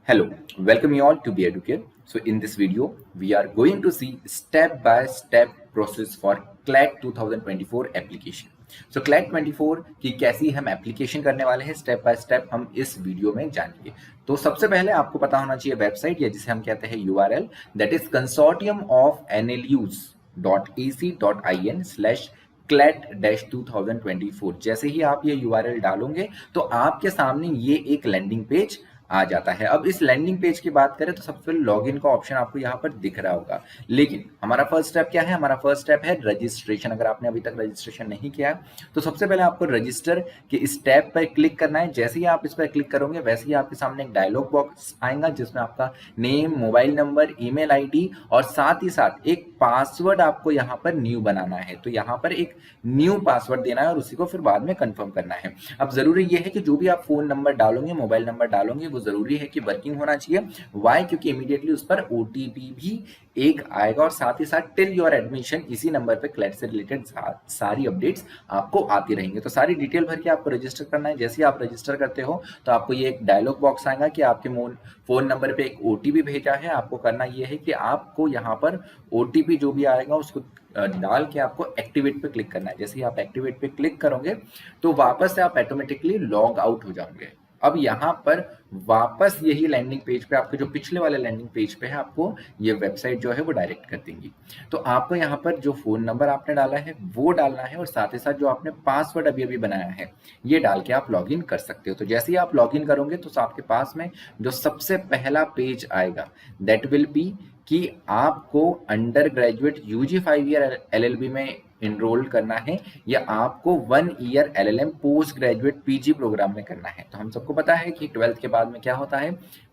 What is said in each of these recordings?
Hello, welcome you all to Be Educate. So in this video, we are going to see step-by-step process for CLAT 2024 application. So CLAT 24 की कैसी हम application करने वाले हैं step by step हम इस video में जानेंगे। तो सबसे पहले आपको पता होना चाहिए वेबसाइट या जिसे हम कहते हैं URL that is consortium of nlus.ac.in/CLAT-2024। जैसे ही आप ये URL डालोगे तो आपके सामने ये एक लैंडिंग पेज आ जाता है। अब इस लैंडिंग पेज की बात करें तो सबसे पहले लॉगिन का ऑप्शन आपको यहाँ पर दिख रहा होगा, लेकिन हमारा फर्स्ट स्टेप क्या है? हमारा फर्स्ट स्टेप है रजिस्ट्रेशन। अगर आपने अभी तक रजिस्ट्रेशन नहीं किया है तो सबसे पहले आपको रजिस्टर के स्टेप पर क्लिक करना है। जैसे ही आप इस पर क्लिक करोगे वैसे ही आपके सामने एक डायलॉग बॉक्स आएगा जिसमें आपका name, mobile number, email ID और साथ ही साथ एक पासवर्ड आपको यहाँ पर न्यू बनाना है। तो यहाँ पर एक न्यू पासवर्ड देना है और उसी को फिर बाद में कंफर्म करना है। अब जरूरी ये है कि जो भी आप फोन नंबर डालोगे, मोबाइल नंबर डालोगे, वो जरूरी है कि वर्किंग होना चाहिए। वाई? क्योंकि इमीडिएटली उस पर ओटीपी भी एक आएगा और साथ ही साथ टिल योर एडमिशन इसी नंबर पे क्लैट से रिलेटेड सारी अपडेट्स आपको आती रहेंगी। तो सारी डिटेल भर के आपको रजिस्टर करना है। जैसे ही आप रजिस्टर करते हो तो आपको ये एक डायलॉग बॉक्स आएगा कि आपके फोन नंबर पे एक ओटीपी भेजा है। आपको करना ये है कि आपको यहाँ पर ओटीपी जो भी आएगा उसको डाल के आपको एक्टिवेट पे क्लिक करना है। जैसे ही आप एक्टिवेट पे क्लिक करोगे तो वापस से आप ऑटोमेटिकली लॉग आउट हो जाओगे। अब यहाँ पर वापस यही लैंडिंग पेज पे आपके जो पिछले वाले लैंडिंग पेज पे है आपको ये वेबसाइट जो है वो डायरेक्ट कर देंगी। तो आपको यहाँ पर जो फोन नंबर आपने डाला है वो डालना है और साथ ही साथ जो आपने पासवर्ड अभी अभी बनाया है ये डाल के आप लॉगिन कर सकते हो। तो जैसे ही आप लॉगिन करोगे तो आपके पास में जो सबसे पहला पेज आएगा दैट विल बी कि आपको undergraduate UG 5 year LLB में इनरोल करना है या आपको 1 year LLM post graduate PG programme में करना है। तो हम सबको पता है कि 12th के बाद में क्या होता है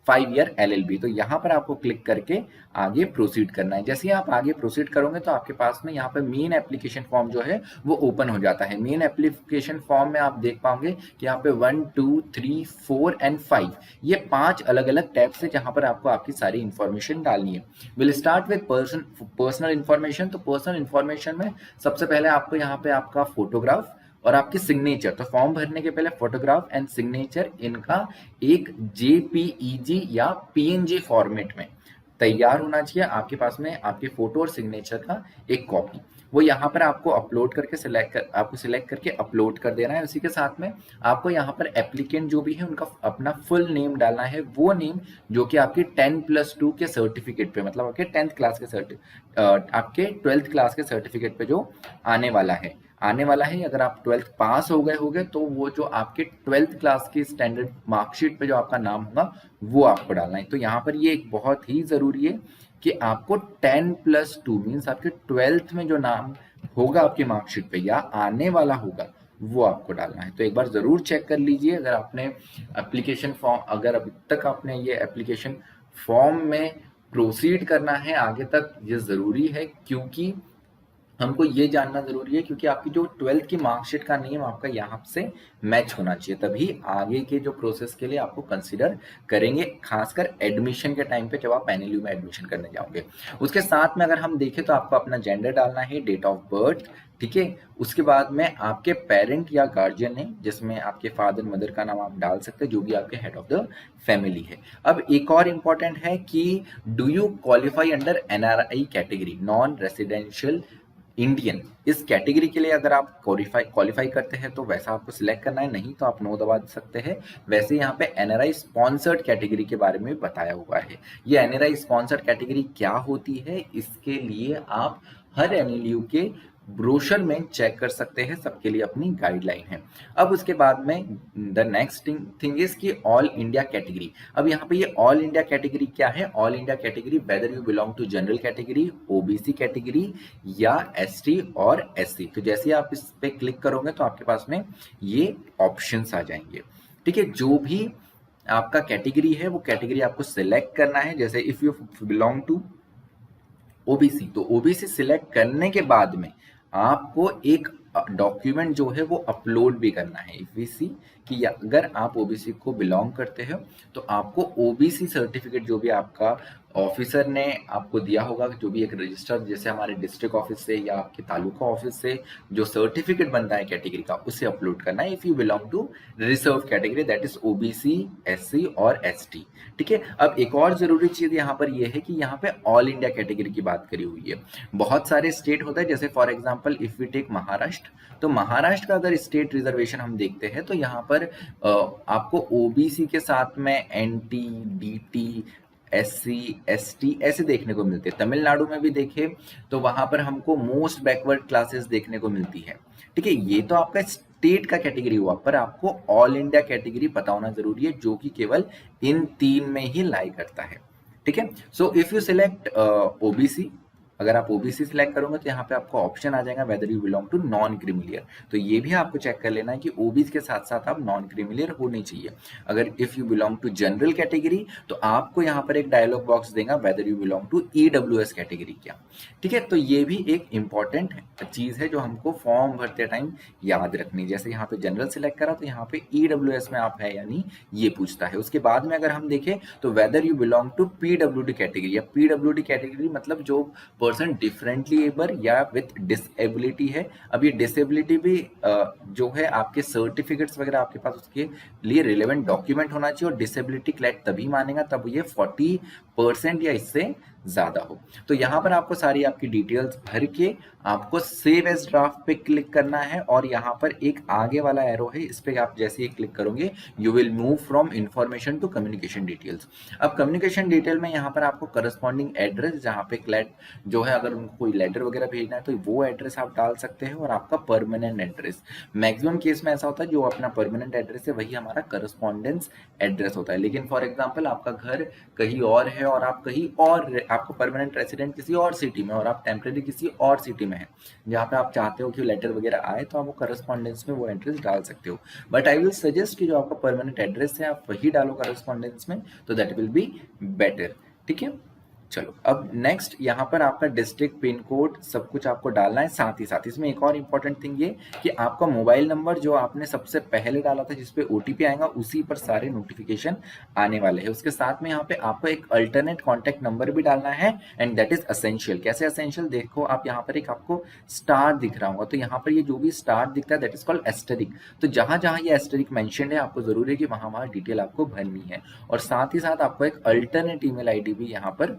5 ईयर LLB। तो यहाँ पर आपको क्लिक करके आगे प्रोसीड करना है। जैसे ही आप आगे प्रोसीड करोगे तो आपके पास में यहाँ पर मेन एप्लीकेशन फॉर्म जो है वो ओपन हो जाता है। मेन एप्लीकेशन फॉर्म में आप देख पाओगे कि यहाँ पे 1 2 3 4 एंड 5 ये 5 अलग अलग टैब्स है जहाँ पर आपको आपकी सारी इंफॉर्मेशन डालनी है। Will start with personal information. तो पर्सनल इंफॉर्मेशन में सबसे पहले आपको यहाँ पे आपका फोटोग्राफ और आपकी सिग्नेचर। तो फॉर्म भरने के पहले फोटोग्राफ एंड सिग्नेचर इनका एक JPEG या PNG फॉर्मेट में तैयार होना चाहिए। आपके पास में आपके फोटो और सिग्नेचर का एक कॉपी वो यहाँ पर आपको अपलोड करके सिलेक्ट करके अपलोड कर देना है। उसी के साथ में आपको यहाँ पर एप्लीकेंट जो भी है उनका अपना फुल नेम डालना है। वो नेम जो कि आपके 10+2 के सर्टिफिकेट पे मतलब आपके 10th क्लास के आपके 12th क्लास के सर्टिफिकेट पे जो आने वाला है अगर आप 12th पास हो गए होगे तो वो जो आपके 12th क्लास की स्टैंडर्ड मार्कशीट पे जो आपका नाम होगा वो आपको डालना है। तो यहाँ पर ये एक बहुत ही जरूरी है कि आपको 10+2 मीन्स आपके 12th में जो नाम होगा आपकी मार्कशीट पे या आने वाला होगा वो आपको डालना है। तो एक बार जरूर चेक कर लीजिए अगर आपने एप्लीकेशन फॉर्म अगर अभी तक आपने ये एप्लीकेशन फॉर्म में प्रोसीड करना है आगे तक ये जरूरी है क्योंकि हमको ये जानना जरूरी है क्योंकि आपकी जो 12th की मार्कशीट का नेम आपका यहाँ से मैच होना चाहिए तभी आगे के जो प्रोसेस के लिए आपको कंसीडर करेंगे, खासकर एडमिशन के टाइम पे जब आप NLU में एडमिशन करने जाओगे। उसके साथ में अगर हम देखें तो आपको अपना जेंडर डालना है, डेट ऑफ बर्थ, ठीक है। उसके बाद में आपके पेरेंट या गार्जियन है जिसमें आपके फादर मदर का नाम आप डाल सकते हैं जो भी आपके हेड ऑफ द फैमिली है। अब एक और इम्पॉर्टेंट है कि do you qualify under NRI category, non residential Indian. इस कैटेगरी के लिए अगर आप क्वालिफाई करते हैं तो वैसा आपको सिलेक्ट करना है, नहीं तो आप नो दबा सकते हैं। वैसे यहाँ पे NRI स्पॉन्सर्ड कैटेगरी के बारे में बताया हुआ है। ये NRI स्पॉन्सर्ड कैटेगरी क्या होती है इसके लिए आप हर NLU के ब्रोशर में चेक कर सकते हैं, सबके लिए अपनी गाइडलाइन है। अब उसके बाद में द नेक्स्ट थिंग इज कि ऑल इंडिया कैटेगरी। अब यहाँ पे ये ऑल इंडिया कैटेगरी क्या है? All India category whether you belong to general category, OBC category या ST और SC। तो जैसे ही आप इस पे क्लिक करोगे तो आपके पास में ये ऑप्शंस आ जाएंगे, ठीक है। जो भी आपका कैटेगरी है वो कैटेगरी आपको सिलेक्ट करना है। जैसे if you belong to OBC तो OBC सिलेक्ट करने के बाद में आपको एक डॉक्यूमेंट जो है वो अपलोड भी करना है। OBC कि अगर आप ओबीसी को बिलोंग करते हो तो आपको ओबीसी सर्टिफिकेट जो भी आपका ऑफिसर ने आपको दिया होगा, जो भी एक रजिस्टर जैसे हमारे डिस्ट्रिक्ट ऑफिस से या आपके तालुका ऑफिस से जो सर्टिफिकेट बनता है कैटेगरी का, उसे अपलोड करना है if you belong to reserve category, that is OBC, SC और एसटी। ठीक है, अब एक और जरूरी चीज यहाँ पर यह है कि यहाँ पे ऑल इंडिया कैटेगरी की बात करी हुई है। बहुत सारे स्टेट होता है, जैसे for example if we take Maharashtra, तो महाराष्ट्र का अगर स्टेट रिजर्वेशन हम देखते हैं तो यहाँ पर आपको ओबीसी के साथ में एनटी, डीटी, एससी, एसटी ऐसे देखने को मिलते हैं। तमिलनाडु में भी देखें तो वहां पर हमको मोस्ट बैकवर्ड क्लासेस देखने को मिलती है। ठीक है, ये तो आपका स्टेट का कैटेगरी हुआ, पर आपको ऑल इंडिया कैटेगरी पता होना जरूरी है, जो कि केवल इन 3 में ही लाई करता है। ठीक है, so if you select OBC, अगर आप ओबीसी सिलेक्ट करोगे तो यहाँ पे आपको ऑप्शन आ जाएगा whether you belong to non creamy layer. तो ये भी आपको चेक कर लेना है कि ओबीसी के साथ साथ आप नॉन क्रीमिलियर होनी चाहिए। अगर if you belong to general category तो आपको यहाँ पर एक डायलॉग बॉक्स देगा whether you belong to EWS category क्या। ठीक है, तो ये भी एक इंपॉर्टेंट चीज है जो हमको फॉर्म भरते टाइम याद रखनी। जैसे यहाँ पे जनरल सिलेक्ट करा तो यहाँ पे ईडब्ल्यूएस में आप है या नहीं ये पूछता है। उसके बाद में अगर हम देखें तो whether you belong to PWD category, या पीडब्ल्यूडी कैटेगरी मतलब जो पर्सन डिफरेंटली एबल या विथ डिसेबिलिटी है। अब ये डिसेबिलिटी भी जो है आपके सर्टिफिकेट्स वगैरह आपके पास उसके लिए रिलेवेंट डॉक्यूमेंट होना चाहिए, और डिसेबिलिटी क्लैट तभी मानेगा तब ये 40% या इससे ज्यादा हो। तो यहाँ पर आपको सारी आपकी डिटेल्स भर के आपको सेव एज ड्राफ्ट पे क्लिक करना है, और यहाँ पर एक आगे वाला एरो है, इस पे आप जैसे ही क्लिक करोगे you will move from information to communication details. अब कम्युनिकेशन डिटेल में यहाँ पर आपको करस्पॉन्डिंग एड्रेस, जहाँ पे क्लैट जो है अगर उनको कोई लेटर वगैरह भेजना है तो वो एड्रेस आप डाल सकते हैं, और आपका परमानेंट एड्रेस। मैक्सिमम केस में ऐसा होता है जो अपना परमानेंट एड्रेस है वही हमारा करस्पॉन्डेंस एड्रेस होता है। लेकिन फॉर एग्जाम्पल आपका घर कहीं और है और आप कहीं और, आपको परमानेंट रेसिडेंट किसी और सिटी में और आप टेम्परेरी किसी और सिटी में है जहाँ पे आप चाहते हो कि लेटर वगैरह आए, तो आप वो करस्पॉन्डेंस में वो एड्रेस डाल सकते हो। बट आई विल सजेस्ट कि जो आपका परमानेंट एड्रेस है आप वही डालो करस्पॉन्डेंस में, तो दैट विल बी बेटर। ठीक है, चलो अब नेक्स्ट यहाँ पर आपका डिस्ट्रिक्ट पिन कोड सब कुछ आपको डालना है। साथ ही साथ इसमें एक और इम्पोर्टेंट थिंग ये कि आपका मोबाइल नंबर जो आपने सबसे पहले डाला था जिसपे ओटीपी आएगा उसी पर सारे नोटिफिकेशन आने वाले हैं। उसके साथ में यहाँ पे आपको एक अल्टरनेट कॉन्टैक्ट नंबर भी डालना है, एंड दैट इज असेंशियल। कैसे असेंशियल, देखो आप यहाँ पर एक आपको स्टार दिख रहा होगा, तो यहाँ पर ये जो भी स्टार दिखता है दैट इज कॉल्ड एस्टेरिक। तो जहां जहां ये एस्टेरिक मेंशन्ड है आपको जरूरी है कि वहां वहां डिटेल आपको भरनी है, और साथ ही साथ आपको एक अल्टरनेट ईमेल आईडी भी यहाँ पर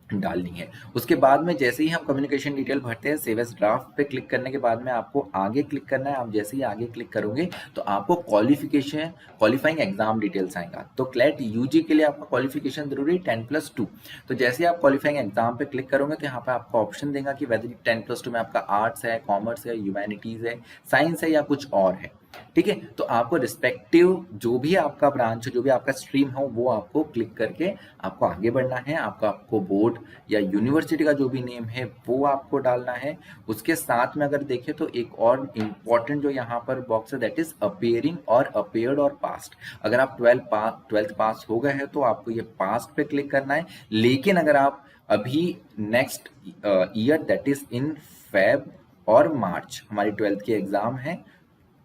डालनी है। उसके बाद में जैसे ही हम कम्युनिकेशन डिटेल भरते हैं, सेव एज ड्राफ्ट पे क्लिक करने के बाद में आपको आगे क्लिक करना है। आप जैसे ही आगे क्लिक करोगे तो आपको क्वालिफाइंग एग्जाम डिटेल्स आएगा। तो क्लैट यूजी के लिए आपका क्वालिफिकेशन जरूरी है 10+2। तो जैसे ही आप क्वालिफाइंग एग्जाम पे क्लिक करोगे तो यहाँ पे आपको ऑप्शन देगा कि वेदर 10+2 में आपका आर्ट्स है, कॉमर्स है, ह्यूमैनिटीज है, साइंस है या कुछ और है। ठीक है, तो आपको रिस्पेक्टिव जो भी आपका ब्रांच है, जो भी आपका स्ट्रीम हो, वो आपको क्लिक करके आपको आगे बढ़ना है। आपको बोर्ड या यूनिवर्सिटी का जो भी नेम है वो आपको डालना है। उसके साथ में अगर देखें तो एक और इम्पॉर्टेंट जो यहाँ पर बॉक्स है दैट इज अपेयरिंग और अपेयर्ड और पास्ट। अगर आप 12th पास हो गए हैं तो आपको ये पास्ट पे क्लिक करना है। लेकिन अगर आप अभी next year that is in Feb और मार्च, हमारी 12th की एग्जाम है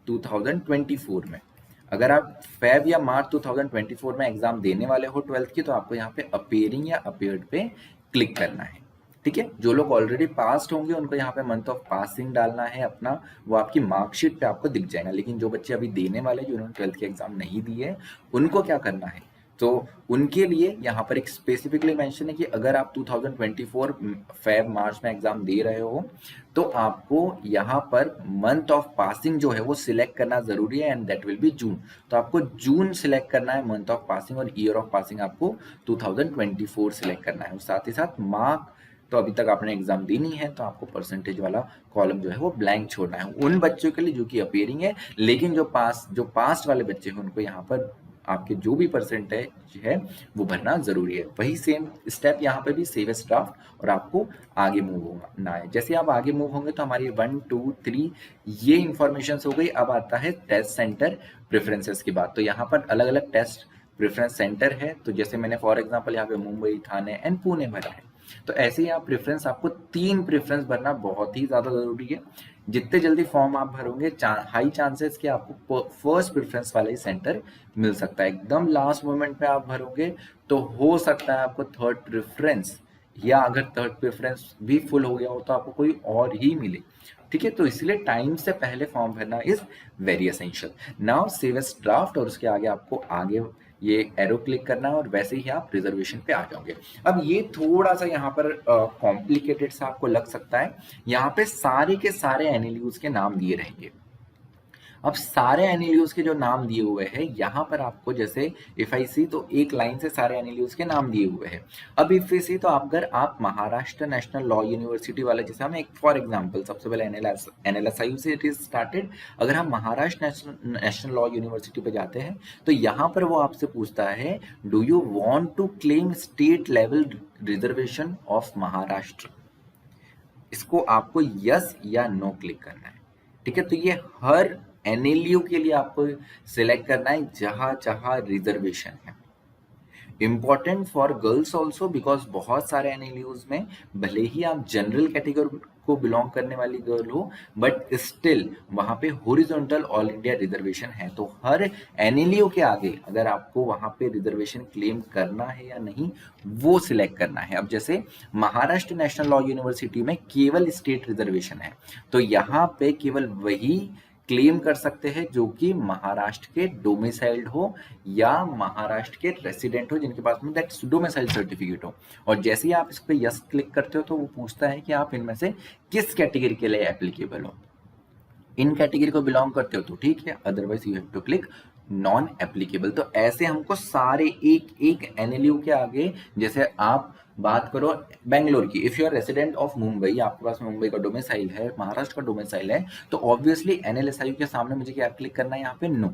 2024 में, अगर आप फेब या मार्च 2024 में एग्जाम देने वाले हो 12th की, तो आपको यहाँ पे अपेयरिंग या अपेयर्ड पे क्लिक करना है। ठीक है, जो लोग ऑलरेडी पास्ड होंगे उनको यहाँ पे मंथ ऑफ पासिंग डालना है अपना, वो आपकी मार्कशीट पे आपको दिख जाएगा। लेकिन जो बच्चे अभी देने वाले, जो उन्होंने 12th की एग्जाम नहीं दी है, उनको क्या करना है, तो उनके लिए यहाँ पर एक स्पेसिफिकली मेंशन है कि अगर आप 2024 फेब मार्च में एग्जाम दे रहे हो तो आपको यहाँ पर मंथ ऑफ पासिंग जो है वो सिलेक्ट करना जरूरी है, एंड दैट विल बी जून। तो आपको जून सिलेक्ट करना है मंथ ऑफ पासिंग, और ईयर ऑफ पासिंग आपको 2024 सिलेक्ट करना है। साथ ही साथ मार्क तो अभी तक आपने एग्जाम दी नहीं है, तो आपको परसेंटेज वाला कॉलम जो है वो ब्लैंक छोड़ना है उन बच्चों के लिए जो कि अपेयरिंग है। लेकिन जो पास्ट वाले बच्चे हैं उनको यहाँ पर आपके जो भी परसेंटेज है वो भरना जरूरी है। वही सेम स्टेप यहाँ पे भी सेव एज ड्राफ्ट, और आपको आगे मूव होना है। जैसे आप आगे मूव होंगे तो हमारी 1 2 3 ये इंफॉर्मेशन हो गई। अब आता है टेस्ट सेंटर प्रेफरेंसेस की बात। तो यहाँ पर अलग अलग टेस्ट प्रेफरेंस सेंटर है। तो जैसे मैंने फॉर एग्जाम्पल यहाँ पे मुंबई, थाने एंड पुणे भरा है, तो ऐसे ही आप प्रेफरेंस, आपको 3 प्रेफरेंस भरना बहुत ही ज्यादा जरूरी है। जितने जल्दी फॉर्म आप भरोगे हाई चांसेस कि आपको फर्स्ट प्रेफरेंस वाला ही सेंटर मिल सकता है। एकदम लास्ट मोमेंट पे आप भरोगे तो हो सकता है आपको थर्ड प्रेफरेंस, या अगर थर्ड प्रेफरेंस भी फुल हो गया हो तो आपको कोई और ही मिले। ठीक है, तो इसलिए टाइम से पहले फॉर्म भरना is very essential. Now save as draft, और उसके आगे आपको आगे ये एरो क्लिक करना है और वैसे ही आप रिजर्वेशन पे आ जाओगे। अब ये थोड़ा सा यहाँ पर कॉम्प्लिकेटेड सा आपको लग सकता है। यहाँ पे सारे के सारे एनएलयूज के नाम दिए रहेंगे। अब सारे एनएलयूज के जो नाम दिए हुए हैं यहाँ पर आपको, जैसे इफ आई सी, तो एक लाइन से सारे एनएलयूज के नाम दिए हुए हैं। अब इफ सी, तो अगर आप महाराष्ट्र नेशनल लॉ यूनिवर्सिटी वाले, जैसे हम एक फॉर एग्जांपल सबसे पहले एनएलएसआई से इट इज स्टार्टेड, अगर हम महाराष्ट्र नेशनल लॉ यूनिवर्सिटी पे जाते हैं तो यहाँ पर वो आपसे पूछता है, do you want to claim state level reservation of Maharashtra. इसको आपको यस या नो क्लिक करना है। ठीक है, तो ये हर एनएलयू के लिए आपको सिलेक्ट करना है जहां जहां रिजर्वेशन है। Important for girls also, because बहुत सारे एनएलयूज में भले ही आप जनरल कैटेगरी को बिलोंग करने वाली गर्ल हो, बट स्टिल वहां पे हॉरिजॉन्टल ऑल इंडिया रिजर्वेशन है। तो हर एनएलयू के आगे अगर आपको वहां पे रिजर्वेशन क्लेम करना है या नहीं, वो सिलेक्ट करना है। अब जैसे महाराष्ट्र नेशनल लॉ यूनिवर्सिटी में केवल स्टेट रिजर्वेशन है, तो यहाँ पे केवल वही क्लेम कर सकते हैं जो कि महाराष्ट्र के डोमिसाइल्ड हो या महाराष्ट्र के रेसिडेंट हो, जिनके पास में दैट डोमिसाइल सर्टिफिकेट हो। और जैसे ही आप इस पे यस क्लिक करते हो तो वो पूछता है कि आप इनमें से किस कैटेगरी के लिए एप्लीकेबल हो। इन कैटेगरी को बिलोंग करते हो तो ठीक है, otherwise you have to click non applicable. तो ऐसे हमको सारे एक एक एनएलयू के आगे, जैसे आप बात करो बेंगलोर की, if you are resident of Mumbai, आपके पास मुंबई का डोमिसाइल है, महाराष्ट्र का डोमिसाइल है, तो ऑब्वियसली एनएलएसआई के सामने मुझे क्या क्लिक करना है, यहाँ पे नो।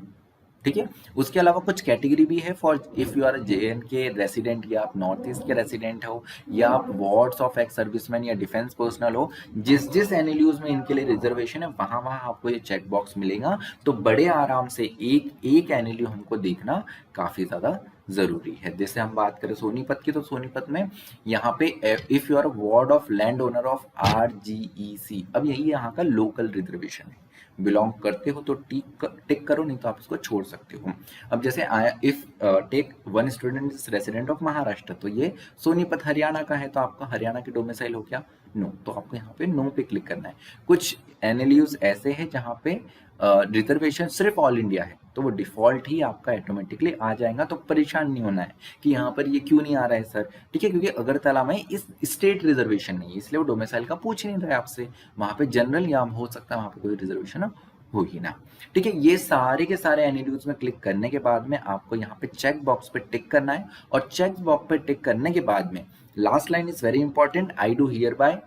ठीक है, उसके अलावा कुछ कैटेगरी भी है for if you are J and K resident, या आप नॉर्थ ईस्ट के रेसिडेंट हो, या आप वार्ड्स ऑफ एक्स सर्विसमैन या डिफेंस पर्सनल हो, जिस जिस एनएलयूज में इनके लिए रिजर्वेशन है वहां वहां आपको ये चेक बॉक्स मिलेगा। तो बड़े आराम से एक एक एनएलयू हमको देखना काफी ज्यादा जरूरी है। जैसे हम बात करें सोनीपत की, तो सोनीपत में यहाँ पे if you are ward of land owner of RGEC, अब यही यहाँ का लोकल रिजर्वेशन है। बिलोंग करते हो तो टिक करो, नहीं तो आप इसको छोड़ सकते हो। अब जैसे if take one student is resident of Maharashtra, तो ये सोनीपत हरियाणा का है, तो आपका हरियाणा के डोमिसाइल हो क्या, नो, तो आपको यहाँ पे नो पे क्लिक करना है। कुछ एनएलयूज ऐसे हैं जहाँ पे रिजर्वेशन सिर्फ ऑल इंडिया है, तो वो डिफॉल्ट ही आपका ऑटोमेटिकली आ जाएगा, तो परेशान नहीं होना है कि यहाँ पर ये क्यों नहीं आ रहा है सर। ठीक है, क्योंकि अगरतला में इस स्टेट रिजर्वेशन नहीं है, इसलिए वो डोमिसाइल का पूछ ही नहीं रहा है आपसे। वहां पे जनरल या हो सकता है वहां पे कोई रिजर्वेशन हो ही ना। ठीक है, ये सारे के सारे एनएलयूज में क्लिक करने के बाद में आपको यहाँ पे चेक बॉक्स पे टिक करना है, और चेक बॉक्स पे टिक करने के बाद में last line is very important, I do here bye,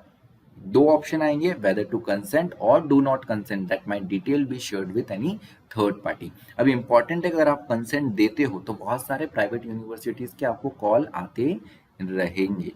दो ऑप्शन आएंगे, वेदर टू कंसेंट और do not consent that my detail be shared with any third party. अब इंपॉर्टेंट है, अगर आप कंसेंट देते हो तो बहुत सारे प्राइवेट यूनिवर्सिटीज के आपको कॉल आते रहेंगे।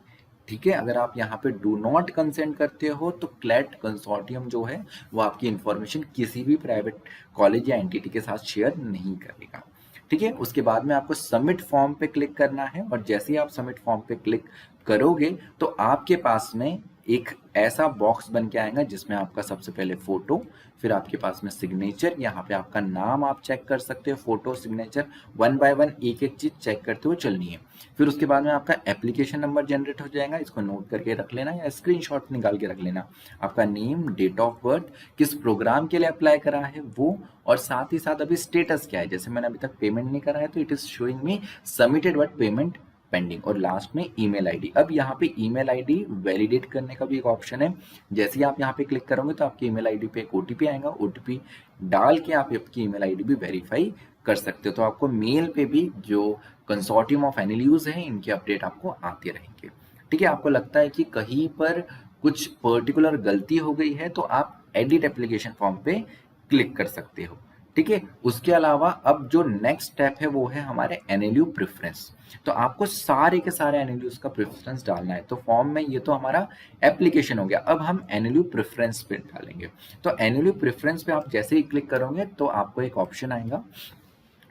ठीक है, अगर आप यहाँ पे डू नॉट कंसेंट करते हो तो क्लैट कंसोर्टियम जो है वो आपकी इंफॉर्मेशन किसी भी प्राइवेट कॉलेज या एंटिटी के साथ शेयर नहीं करेगा। ठीक है, उसके बाद में आपको सबमिट फॉर्म पे क्लिक करना है, और जैसे ही आप सबमिट फॉर्म पे क्लिक करोगे तो आपके पास में एक ऐसा बॉक्स बन के आएगा जिसमें आपका सबसे पहले फोटो, फिर आपके पास में सिग्नेचर, यहाँ पे आपका नाम आप चेक कर सकते हो, photo signature one by one एक एक चीज चेक करते हुए चलनी है। फिर उसके बाद में आपका एप्लीकेशन नंबर जनरेट हो जाएगा, इसको नोट करके रख लेना या स्क्रीनशॉट निकाल के रख लेना। आपका नेम, डेट ऑफ बर्थ, किस प्रोग्राम के लिए अप्लाई करा है वो, और साथ ही साथ अभी स्टेटस क्या है। जैसे मैंने अभी तक पेमेंट नहीं करा है तो it is showing me submitted but payment pending, और लास्ट में ईमेल आईडी। अब यहाँ पे ईमेल आईडी वैलिडेट करने का भी एक ऑप्शन है, जैसे ही आप यहाँ पे क्लिक करोगे तो आपकी ईमेल आईडी पे एक ओटीपी आएगा, ओटीपी डाल के आप आपकी ईमेल आईडी भी वेरीफाई कर सकते हो। तो आपको मेल पे भी जो कंसोर्टियम ऑफ एनएलयूज है इनके अपडेट आपको आते रहेंगे। ठीक है, आपको लगता है कि कहीं पर कुछ पर्टिकुलर गलती हो गई है तो आप एडिट एप्लीकेशन फॉर्म पे क्लिक कर सकते हो। ठीक है, उसके अलावा अब जो नेक्स्ट स्टेप है वो है हमारे एनएलयू प्रेफरेंस। तो आपको सारे के सारे एनएलयूज का प्रेफरेंस डालना है। तो फॉर्म में ये तो हमारा एप्लीकेशन हो गया, अब हम एनएलयू प्रेफरेंस पे डालेंगे। तो एनएलयू प्रेफरेंस पे आप जैसे ही क्लिक करोगे तो आपको एक ऑप्शन आएगा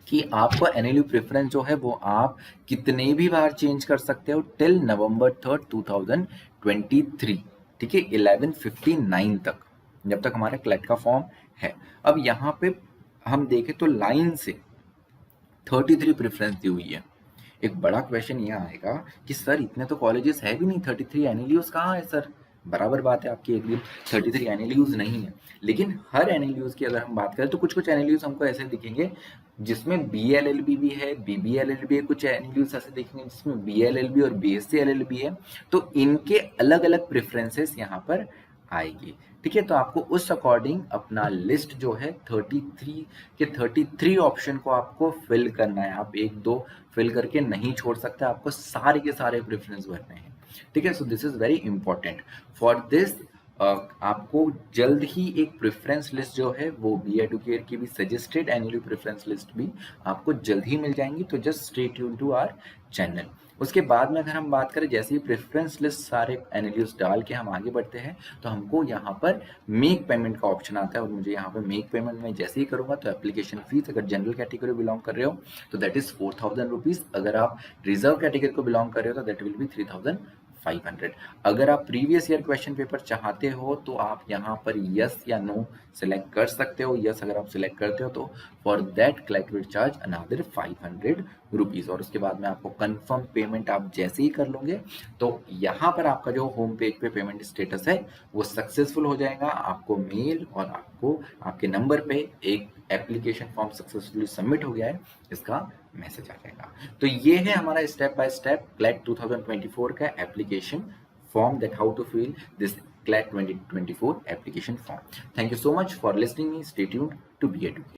कि आपको एनएलयू प्रेफरेंस जो है वो आप कितने भी बार चेंज कर सकते हो टिल November 3, 2023। ठीक है, 11:59 तक जब तक हमारा क्लैट का फॉर्म है। अब यहाँ पे हम देखें तो लाइन से 33 प्रेफरेंस दी हुई है। एक बड़ा क्वेश्चन ये आएगा कि सर इतने तो कॉलेजेस है भी नहीं, 33 एनएलयूज कहाँ है सर? बराबर बात है आपकी, एकदम 33 एनएलयूज नहीं है। लेकिन हर एनएलयूज की अगर हम बात करें तो कुछ कुछ एनएलयूज हमको ऐसे दिखेंगे जिसमें बीएलएलबी भी है, बीबीएलएलबी है, कुछ एनएलयूज ऐसे दिखेंगे जिसमें बीएलएलबी और बीएससी एलएलबी है। तो इनके अलग अलग प्रेफरेंसेस यहाँ पर आएगी। ठीक है, तो आपको उस अकॉर्डिंग अपना लिस्ट जो है 33 के 33 ऑप्शन को आपको फिल करना है। आप एक दो फिल करके नहीं छोड़ सकते, आपको सारे के सारे प्रेफरेंस भरने हैं। ठीक है, so this is very important for this. आपको जल्द ही एक प्रेफरेंस लिस्ट जो है वो बी एडुकेयर की भी सजेस्टेड एनुअल प्रेफरेंस लिस्ट भी आपको जल्द ही मिल जाएंगी। तो just stay tune to our channel. उसके बाद में अगर हम बात करें, जैसे ही प्रेफरेंस लिस्ट सारे एनालिस्ट डाल के हम आगे बढ़ते हैं तो हमको यहाँ पर मेक पेमेंट का ऑप्शन आता है। और मुझे यहाँ पर मेक पेमेंट में जैसे ही करूँगा तो एप्लीकेशन फीस अगर जनरल कैटेगरी बिलोंग कर रहे हो तो दैट इज 4000 रुपीज़। अगर आप रिजर्व कैटेगरी को बिलोंग कर रहे हो तो दैट विल बी 3500। अगर आप प्रीवियस ईयर क्वेश्चन पेपर चाहते हो तो आप यहाँ पर यस या नो सिलेक्ट कर सकते हो। यस अगर आप सिलेक्ट करते हो तो for that CLAT will charge another 500 rupees. और उसके बाद में आपको कंफर्म पेमेंट आप जैसे ही कर लोगे तो यहाँ पर आपका जो होम पेज पे पेमेंट स्टेटस है वो सक्सेसफुल हो जाएगा। आपको मेल और आपको आपके नंबर पे एक एप्लीकेशन फॉर्म सक्सेसफुली सबमिट हो गया है इसका मैसेज आ जाएगा। तो ये है हमारा स्टेप बाय स्टेप क्लैट 2024 का application form, that how to fill this CLAT 2024 application form. Thank you so much for listening me. Stay tuned to be educated.